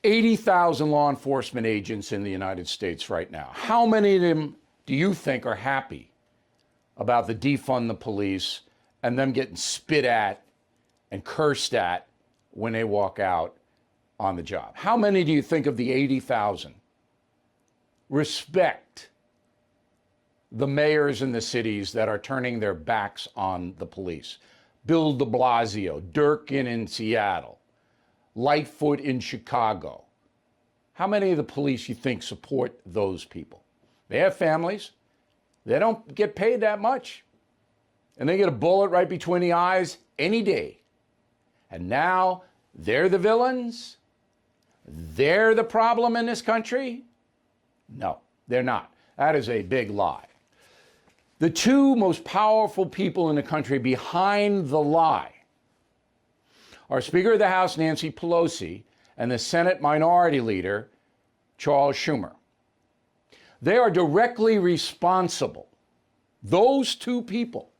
80,000 law enforcement agents in the United States right now. How many of them do you think are happy about the defund the police and them getting spit at and cursed at when they walk out on the job? How many do you think of the 80,000 respect the mayors in the cities that are turning their backs on the police? Bill DeBlasio, Durkan in Seattle, Lightfoot in Chicago. How many of the police you think support those people? They have families. They don't get paid that much. And they get a bullet right between the eyes any day. And now they're the villains? They're the problem in this country? No, they're not. That is a big lie. The two most powerful people in the country behind the lie are Speaker of the House Nancy Pelosi and the Senate Minority Leader Charles Schumer. They are directly responsible, those two people,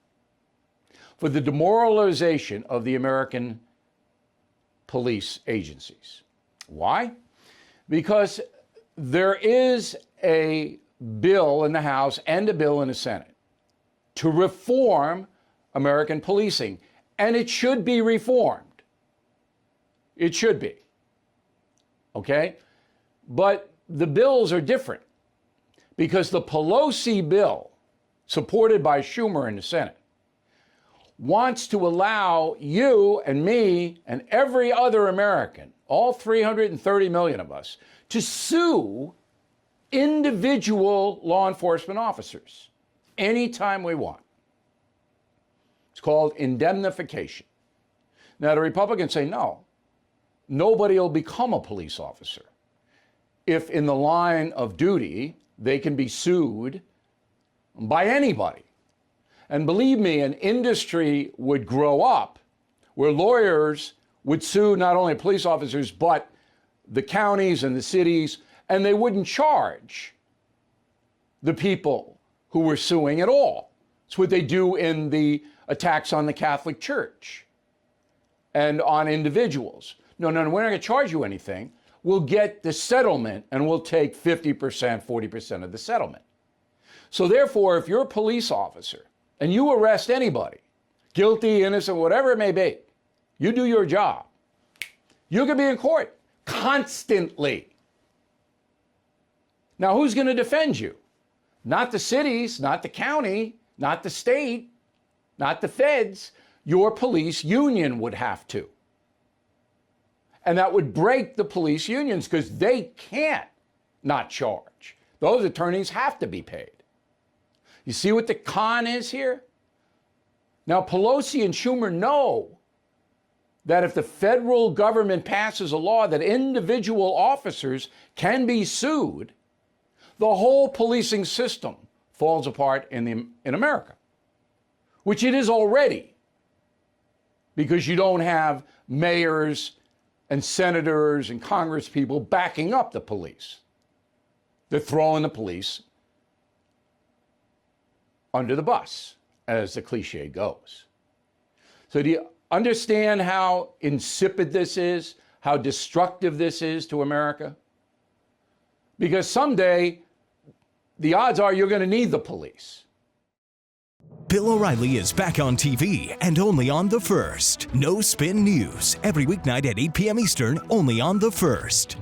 for the demoralization of the American police agencies. Why? Because there is a bill in the House and a bill in the Senate to reform American policing, and it should be reformed. It should be. Okay? But the bills are different because the Pelosi bill, supported by Schumer in the Senate, wants to allow you and me and every other American, all 330 million of us, to sue individual law enforcement officers anytime we want. It's called indemnification. Now, the Republicans say no. Nobody will become a police officer if in the line of duty they can be sued by anybody. And believe me, an industry would grow up where lawyers would sue not only police officers, but the counties and the cities, and they wouldn't charge the people who were suing at all. It's what they do in the attacks on the Catholic Church and on individuals. No, we're not going to charge you anything. We'll get the settlement and we'll take 50%, 40% of the settlement. So therefore, if you're a police officer and you arrest anybody, guilty, innocent, whatever it may be, you do your job, you can be in court constantly. Now, who's going to defend you? Not the cities, not the county, not the state, not the feds. Your police union would have to. And that would break the police unions because they can't not charge. Those attorneys have to be paid. You see what the con is here? Now, Pelosi and Schumer know that if the federal government passes a law that individual officers can be sued, the whole policing system falls apart in America, which it is already, because you don't have mayors and senators and congresspeople backing up the police. They're throwing the police under the bus, as the cliche goes. So do you understand how insipid this is, how destructive this is to America? Because someday, the odds are you're going to need the police. Bill O'Reilly is back on TV and only on The First. No Spin News, every weeknight at 8 p.m. Eastern, only on The First.